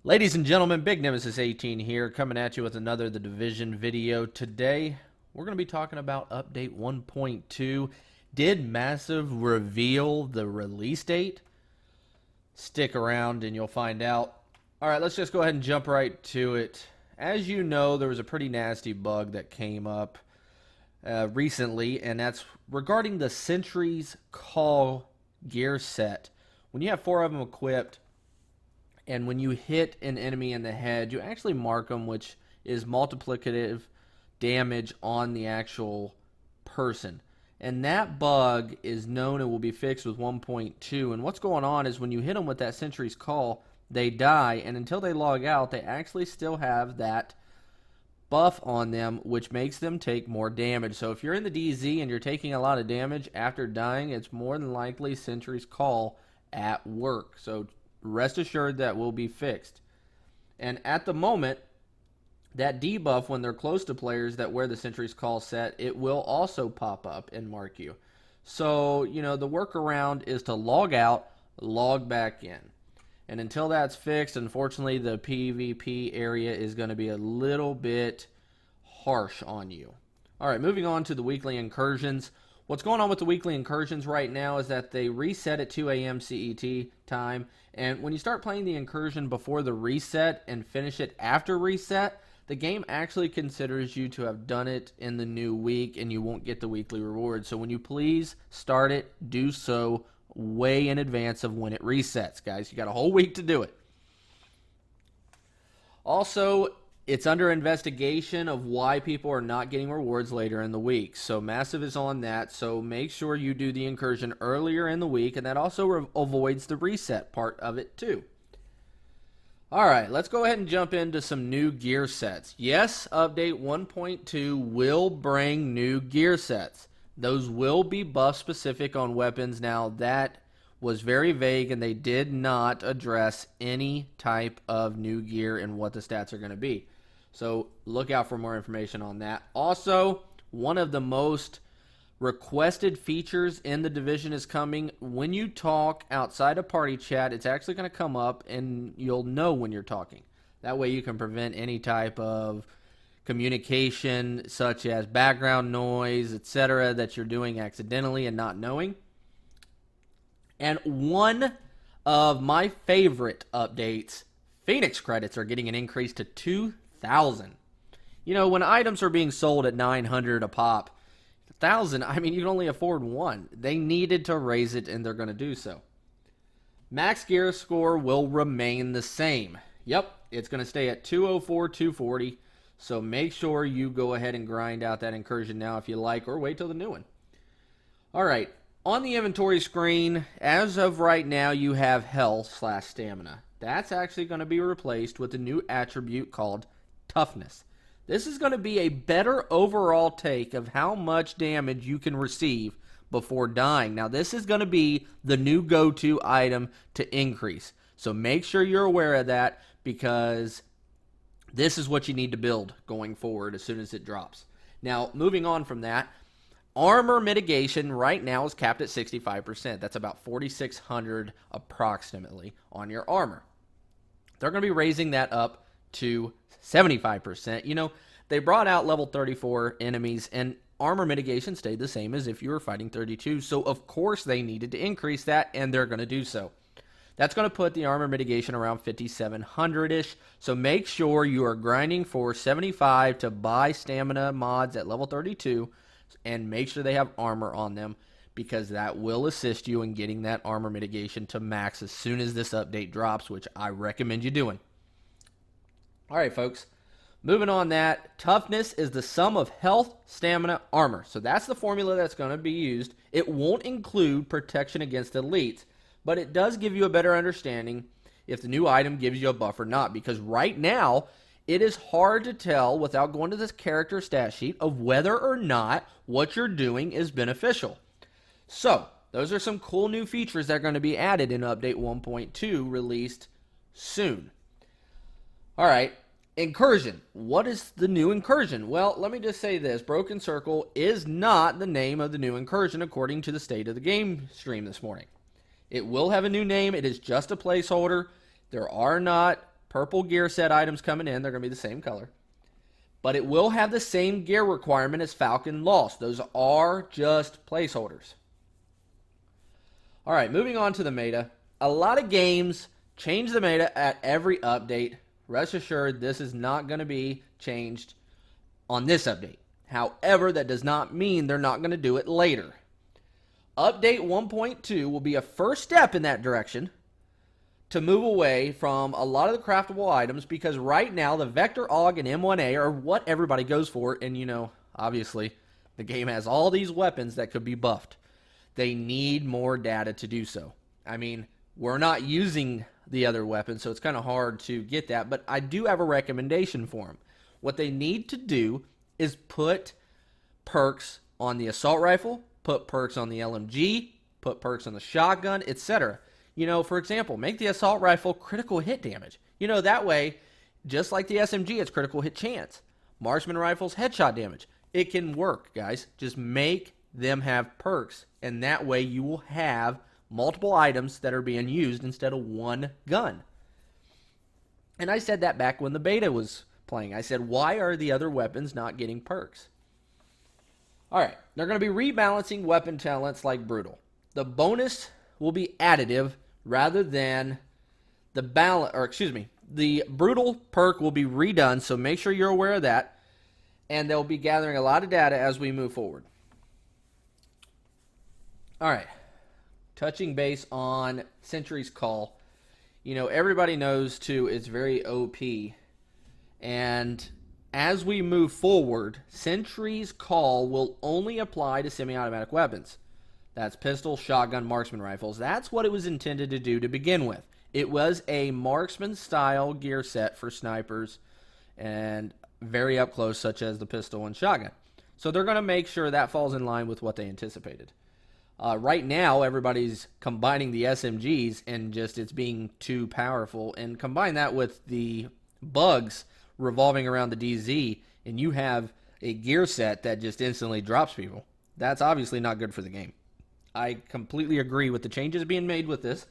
Ladies and gentlemen, Big Nemesis 18 here, coming at you with another The Division video. Today, we're going to be talking about Update 1.2. Did Massive reveal the release date? Stick around and you'll find out. Alright, let's just go ahead and jump right to it. As you know, there was a pretty nasty bug that came up recently, and that's regarding the Sentry's Call gear set. When you have 4 of them equipped, and when you hit an enemy in the head, you actually mark them, which is multiplicative damage on the actual person. And that bug is known and will be fixed with 1.2. And what's going on is when you hit them with that Sentry's Call, they die. And until they log out, they actually still have that buff on them, which makes them take more damage. So if you're in the DZ and you're taking a lot of damage after dying, it's more than likely Sentry's Call at work. So rest assured that will be fixed. And at the moment, that debuff, when they're close to players that wear the Sentry's Call set, it will also pop up and mark you. So, you know, the workaround is to log out, log back in. And until that's fixed, unfortunately, the PvP area is going to be a little bit harsh on you. Alright, moving on to the weekly incursions. What's going on with the weekly incursions right now is that they reset at 2 a.m. CET time. And when you start playing the incursion before the reset and finish it after reset, the game actually considers you to have done it in the new week and you won't get the weekly reward. So when you please start it, do so way in advance of when it resets, guys. You got a whole week to do it. Also, it's under investigation of why people are not getting rewards later in the week. So Massive is on that. So make sure you do the incursion earlier in the week, and that also avoids the reset part of it too. Alright, let's go ahead and jump into some new gear sets. Yes, Update 1.2 will bring new gear sets. Those will be buff specific on weapons. Now, that was very vague, and they did not address any type of new gear and what the stats are going to be. So look out for more information on that. Also, one of the most requested features in the Division is coming. When you talk outside of party chat, it's actually going to come up and you'll know when you're talking. That way you can prevent any type of communication such as background noise, etc. that you're doing accidentally and not knowing. And one of my favorite updates, Phoenix credits are getting an increase to 2,000. You know, when items are being sold at 900 a pop, 1,000, I mean, you can only afford one. They needed to raise it, and they're going to do so. Max gear score will remain the same. Yep, it's going to stay at 204, 240. So make sure you go ahead and grind out that incursion now if you like, or wait till the new one. Alright, on the inventory screen, as of right now, you have health/stamina. That's actually going to be replaced with a new attribute called toughness. This is going to be a better overall take of how much damage you can receive before dying. Now, this is going to be the new go-to item to increase. So make sure you're aware of that, because this is what you need to build going forward as soon as it drops. Now, moving on from that, armor mitigation right now is capped at 65%. That's about 4,600 approximately on your armor. They're going to be raising that up to 75%. You know, they brought out level 34 enemies, and armor mitigation stayed the same as if you were fighting 32. So, of course, they needed to increase that, and they're going to do so. That's going to put the armor mitigation around 5,700-ish. So make sure you are grinding for 75 to buy stamina mods at level 32, and make sure they have armor on them, because that will assist you in getting that armor mitigation to max as soon as this update drops, which I recommend you doing. Alright, folks. Moving on that, toughness is the sum of health, stamina, armor. So that's the formula that's going to be used. It won't include protection against elites, but it does give you a better understanding if the new item gives you a buff or not, because right now, it is hard to tell without going to this character stat sheet of whether or not what you're doing is beneficial. So, those are some cool new features that are going to be added in Update 1.2, released soon. Alright, Incursion. What is the new Incursion? Well, let me just say this. Broken Circle is not the name of the new Incursion according to the State of the Game stream this morning. It will have a new name. It is just a placeholder. There are not purple gear set items coming in. They're going to be the same color. But it will have the same gear requirement as Falcon Lost. Those are just placeholders. All right, moving on to the meta. A lot of games change the meta at every update. Rest assured, this is not going to be changed on this update. However, that does not mean they're not going to do it later. Update 1.2 will be a first step in that direction to move away from a lot of the craftable items, because right now the Vector AUG and M1A are what everybody goes for, and you know, obviously, the game has all these weapons that could be buffed. They need more data to do so. I mean, we're not using the other weapons, so it's kind of hard to get that, but I do have a recommendation for them. What they need to do is put perks on the assault rifle, put perks on the LMG, put perks on the shotgun, etc. You know, for example, make the assault rifle critical hit damage. You know, that way, just like the SMG, it's critical hit chance. Marksman rifles, headshot damage. It can work, guys. Just make them have perks, and that way you will have multiple items that are being used instead of one gun. And I said that back when the beta was playing. I said, why are the other weapons not getting perks? All right, they're going to be rebalancing weapon talents like Brutal. The bonus will be additive rather than the the Brutal perk will be redone, so make sure you're aware of that. And they'll be gathering a lot of data as we move forward. All right, touching base on Sentry's Call. You know, everybody knows, too, it's very OP. And as we move forward, Sentry's Call will only apply to semi-automatic weapons. That's pistol, shotgun, marksman rifles. That's what it was intended to do to begin with. It was a marksman-style gear set for snipers and very up close, such as the pistol and shotgun. So they're going to make sure that falls in line with what they anticipated. Right now, everybody's combining the SMGs and just it's being too powerful. And combine that with the bugs revolving around the DZ, and you have a gear set that just instantly drops people. That's obviously not good for the game. I completely agree with the changes being made with this.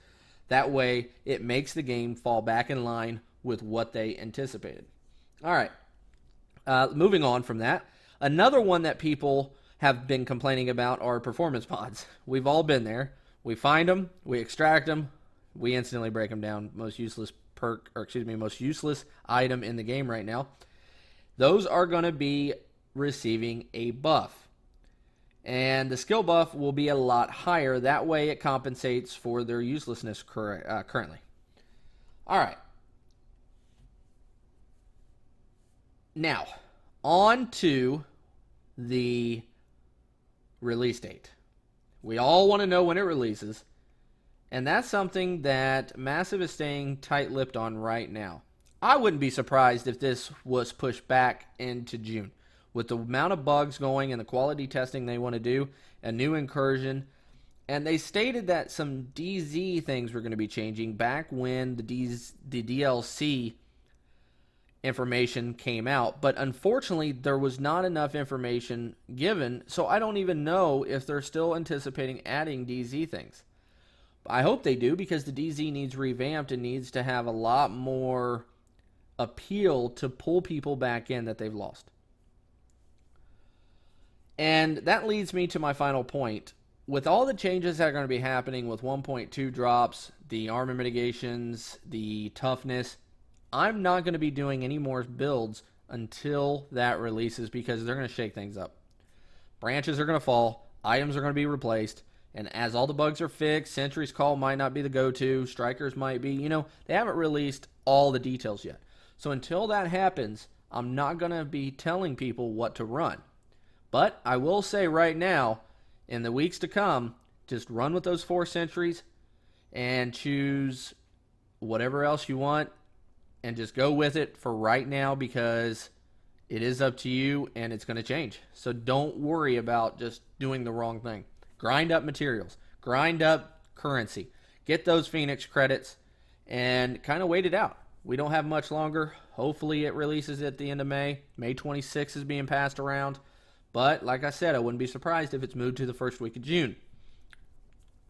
That way, it makes the game fall back in line with what they anticipated. All right. Moving on from that, another one that people have been complaining about are performance mods. We've all been there. We find them, we extract them, we instantly break them down. Most useless item in the game right now. Those are going to be receiving a buff. And the skill buff will be a lot higher. That way it compensates for their uselessness currently. All right. Now, on to the release date. We all want to know when it releases. And that's something that Massive is staying tight-lipped on right now. I wouldn't be surprised if this was pushed back into June. With the amount of bugs going and the quality testing they want to do, a new Incursion. And they stated that some DZ things were going to be changing back when the DLC information came out. But unfortunately, there was not enough information given, so I don't even know if they're still anticipating adding DZ things. I hope they do, because the DZ needs revamped and needs to have a lot more appeal to pull people back in that they've lost. And that leads me to my final point. With all the changes that are going to be happening with 1.2 drops, the armor mitigations, the toughness, I'm not going to be doing any more builds until that releases, because they're going to shake things up. Branches are going to fall, items are going to be replaced, and as all the bugs are fixed, Sentry's Call might not be the go-to, Strikers might be, they haven't released all the details yet. So until that happens, I'm not going to be telling people what to run. But I will say right now, in the weeks to come, just run with those 4 sentries and choose whatever else you want and just go with it for right now, because it is up to you and it's going to change. So don't worry about just doing the wrong thing. Grind up materials. Grind up currency. Get those Phoenix credits and kind of wait it out. We don't have much longer. Hopefully it releases at the end of May. May 26th is being passed around. But like I said, I wouldn't be surprised if it's moved to the first week of June.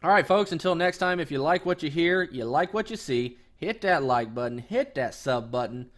All right, folks, until next time, if you like what you hear, you like what you see, hit that like button, hit that sub button.